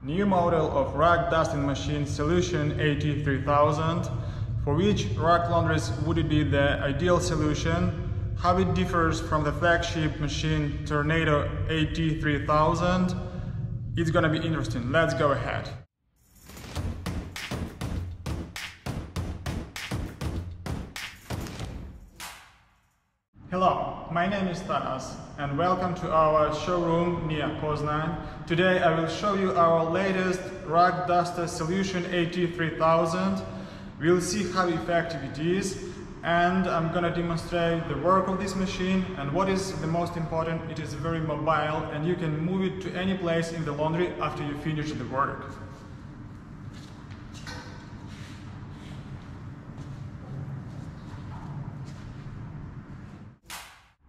New model of rag dusting machine solution AT-3000. For which rag laundries would it be the ideal solution? How it differs from the flagship machine Tornado AT-3000? It's gonna be interesting. Let's go ahead. Hello, my name is Taras and welcome to our showroom near Poznan. Today I will show you our latest rag duster solution AT-3000. We'll see how effective it is, and I'm gonna demonstrate the work of this machine, and what is the most important, it is very mobile and you can move it to any place in the laundry after you finish the work.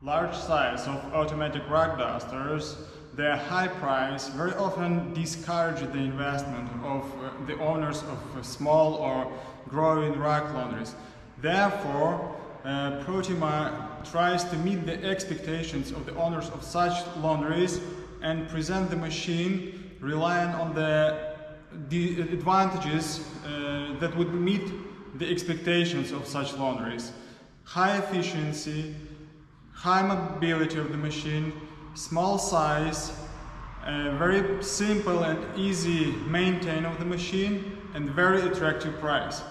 Large size of automatic rag dusters, their high price very often discourage the investment of the owners of small or growing rag laundries. Therefore, Protima tries to meet the expectations of the owners of such laundries and present the machine relying on the advantages that would meet the expectations of such laundries. High efficiency, high mobility of the machine, small size, very simple and easy maintain of the machine, and very attractive price.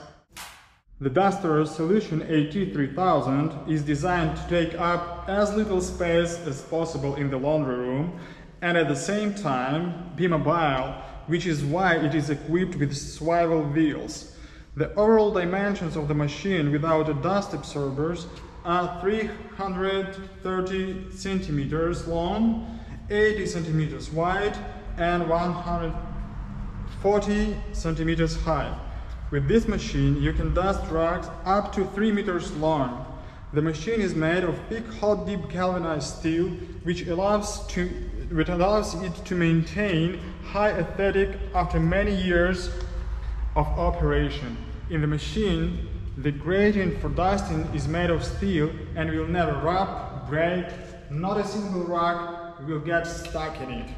The duster solution AT-3000 is designed to take up as little space as possible in the laundry room and at the same time be mobile, which is why it is equipped with swivel wheels. The overall dimensions of the machine without dust absorbers are 330 centimeters long, 80 centimeters wide, and 140 centimeters high. With this machine, you can dust rags up to 3 meters long. The machine is made of thick, hot dip galvanized steel, which allows it to maintain high aesthetic after many years of operation. In the machine, the grating for dusting is made of steel and will never rub, break, not a single rag will get stuck in it.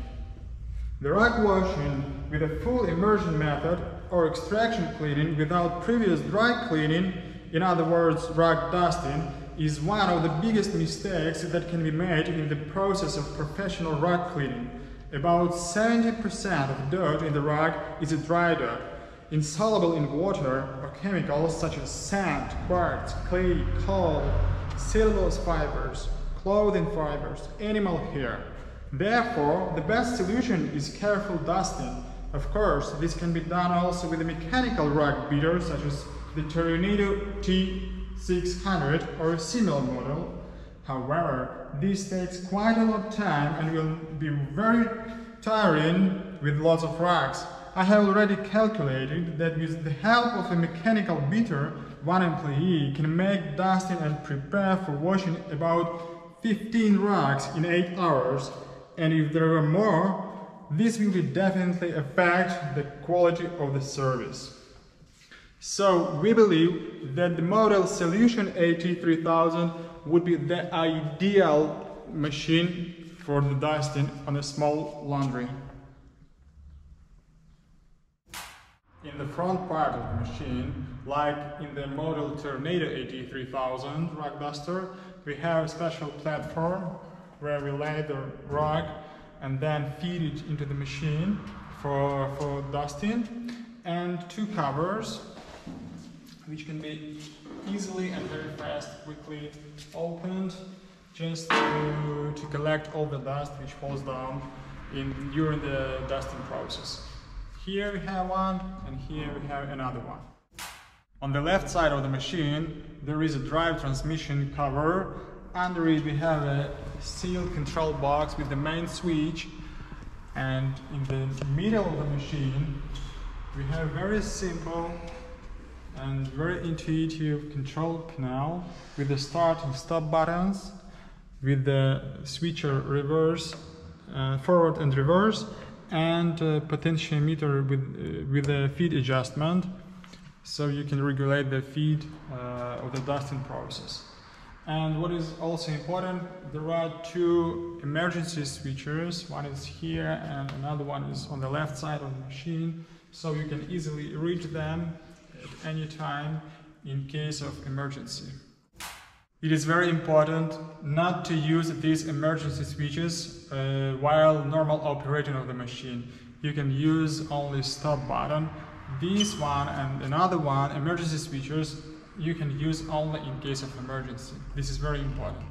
The rag washing with a full immersion method or extraction cleaning without previous dry cleaning, in other words rag dusting, is one of the biggest mistakes that can be made in the process of professional rag cleaning. About 70% of dirt in the rag is a dry dirt, insoluble in water or chemicals such as sand, quartz, clay, coal, cellulose fibers, clothing fibers, animal hair. Therefore, the best solution is careful dusting. Of course, this can be done also with a mechanical rag beater such as the Tornado T600 or a similar model. However, this takes quite a lot of time and will be very tiring with lots of rags. I have already calculated that with the help of a mechanical beater, one employee can make dusting and prepare for washing about 15 rags in 8 hours, and if there are more, this will definitely affect the quality of the service. So we believe that the model solution AT-3000 would be the ideal machine for the dusting on a small laundry. In the front part of the machine, like in the model Tornado AT-3000 rag duster, we have a special platform where we lay the rag and then feed it into the machine for dusting, and two covers which can be easily and very fast, quickly opened just to collect all the dust which falls down during the dusting process. Here we have one, and here we have another one. On the left side of the machine, there is a drive transmission cover. Under it we have a steel control box with the main switch, and in the middle of the machine we have very simple and very intuitive control panel with the start and stop buttons, with the switcher reverse, forward and reverse, and a potentiometer with a feed adjustment, so you can regulate the feed of the dusting process. And what is also important, there are two emergency switches. One is here and another one is on the left side of the machine, so you can easily reach them at any time in case of emergency. It is very important not to use these emergency switches while normal operating of the machine. You can use only stop button. This one and another one, emergency switches, you can use only in case of emergency. This is very important.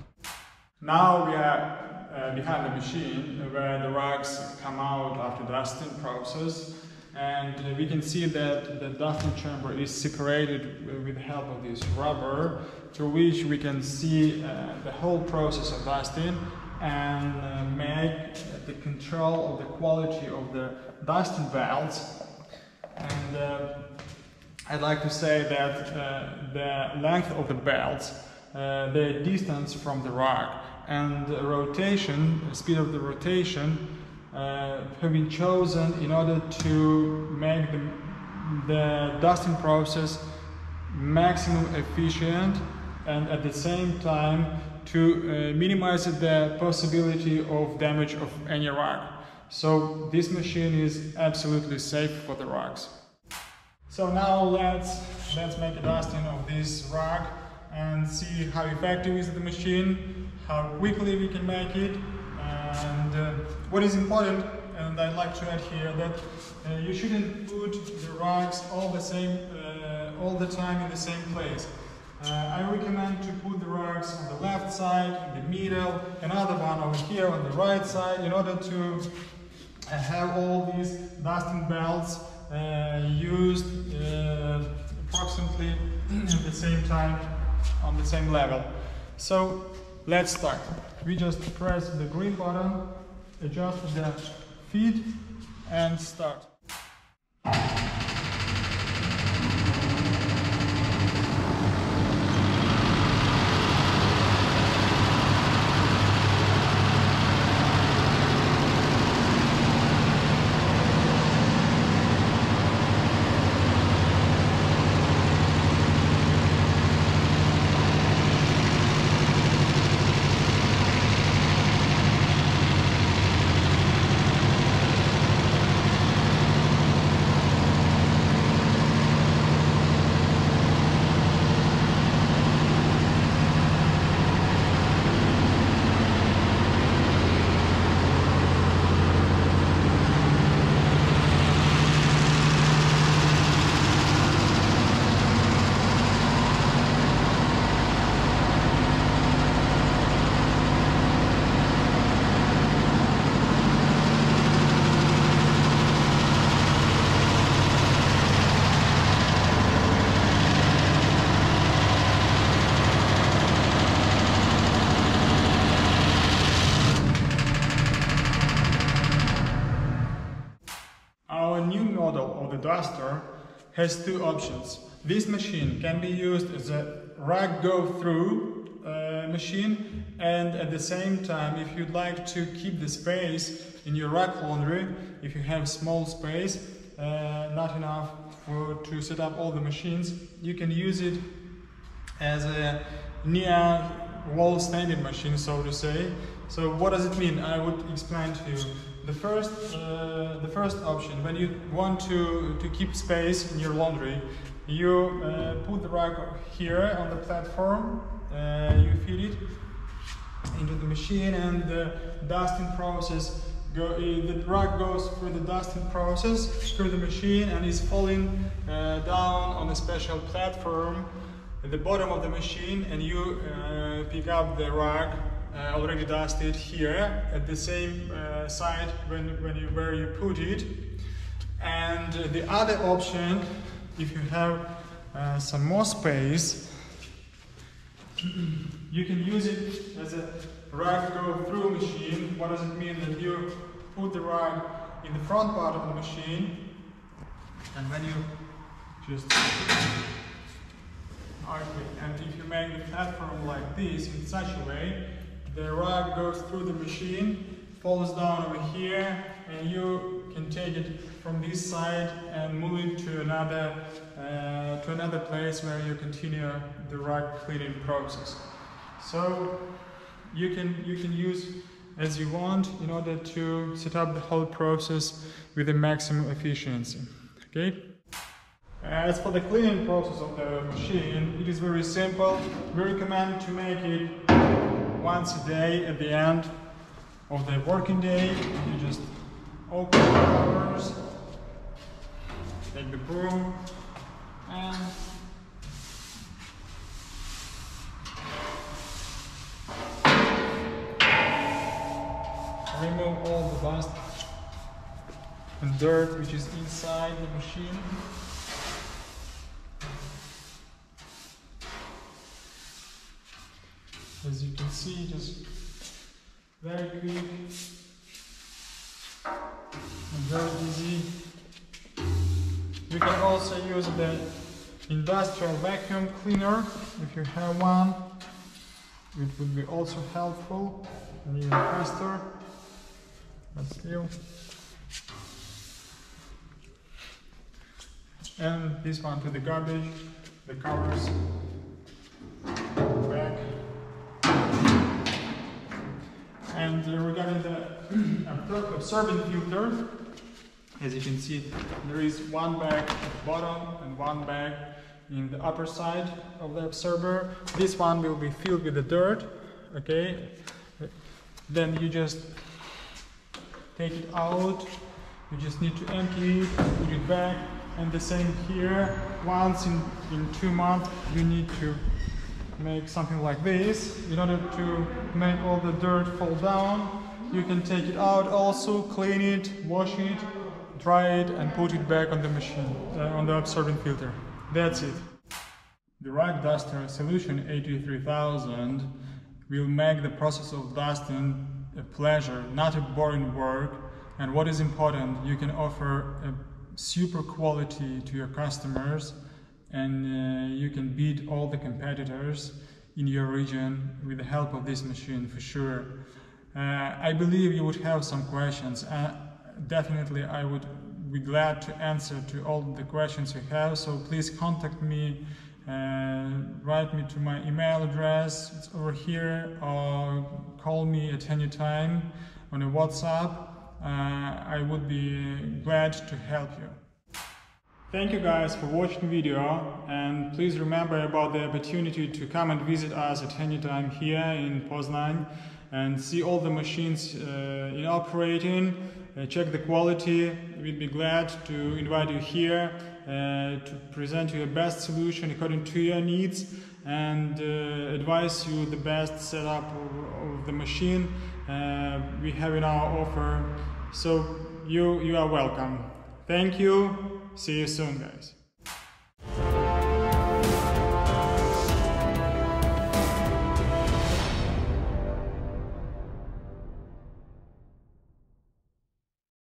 Now we are behind the machine where the rags come out after dusting process, and we can see that the dusting chamber is separated with the help of this rubber, through which we can see the whole process of dusting and make the control of the quality of the dusting belts. And I'd like to say that the length of the belts, the distance from the rag, and the rotation, the speed of the rotation have been chosen in order to make the dusting process maximum efficient and at the same time to minimize the possibility of damage of any rag. So this machine is absolutely safe for the rags. So now let's make a dusting of this rag and see how effective is the machine, how quickly we can make it, and what is important, and I'd like to add here, that you shouldn't put the rags all the time in the same place. I recommend to put the rags on the left side, in the middle, another one over here on the right side, in order to have all these dusting belts used approximately at the same time on the same level. So let's start. We just press the green button, adjust the feed and start. Duster has two options. This machine can be used as a rag go-through machine, and at the same time, if you'd like to keep the space in your rag laundry, if you have small space, not enough to set up all the machines, you can use it as a near wall standing machine, so to say. So what does it mean? I would explain to you. The first option, when you want to keep space in your laundry, you put the rag here on the platform, you feed it into the machine, and the dusting process, the rag goes through the dusting process through the machine and is falling down on a special platform at the bottom of the machine, and you pick up the rag already dusted here at the same side where you put it. And the other option, if you have some more space, you can use it as a rag go-through machine. What does it mean? That you put the rag in the front part of the machine, and when you just and if you make the platform like this in such a way, the rag goes through the machine, falls down over here, and you can take it from this side and move it to another place where you continue the rag cleaning process. So you can use as you want in order to set up the whole process with the maximum efficiency. Okay. As for the cleaning process of the machine, it is very simple. We recommend to make it once a day at the end of the working day. You just open the covers, take the broom, and remove all the dust and dirt which is inside the machine. As you can see, just very quick and very easy. You can also use the industrial vacuum cleaner if you have one. It would be also helpful and even faster, but still. And this one to the garbage, the covers back. And regarding the absorbent filter, as you can see, there is one bag at the bottom and one bag in the upper side of the absorber. This one will be filled with the dirt, okay? Then you just take it out, you just need to empty it, put it back, and the same here. Once in 2 months you need to make something like this in order to make all the dirt fall down. You can take it out also, clean it, wash it, dry it, and put it back on the machine, on the absorbent filter. That's it. The rag duster solution AT-3000 will make the process of dusting a pleasure, not a boring work. And what is important, you can offer a super quality to your customers, and you can beat all the competitors in your region with the help of this machine for sure. I believe you would have some questions. Definitely I would be glad to answer to all the questions you have, so please contact me, write me to my email address, it's over here, or call me at any time on a WhatsApp. I would be glad to help you. Thank you guys for watching the video, and please remember about the opportunity to come and visit us at any time here in Poznań and see all the machines in operating, check the quality. We'd be glad to invite you here to present you a best solution according to your needs and advise you the best setup of the machine we have in our offer. So you are welcome. Thank you. See you soon, guys.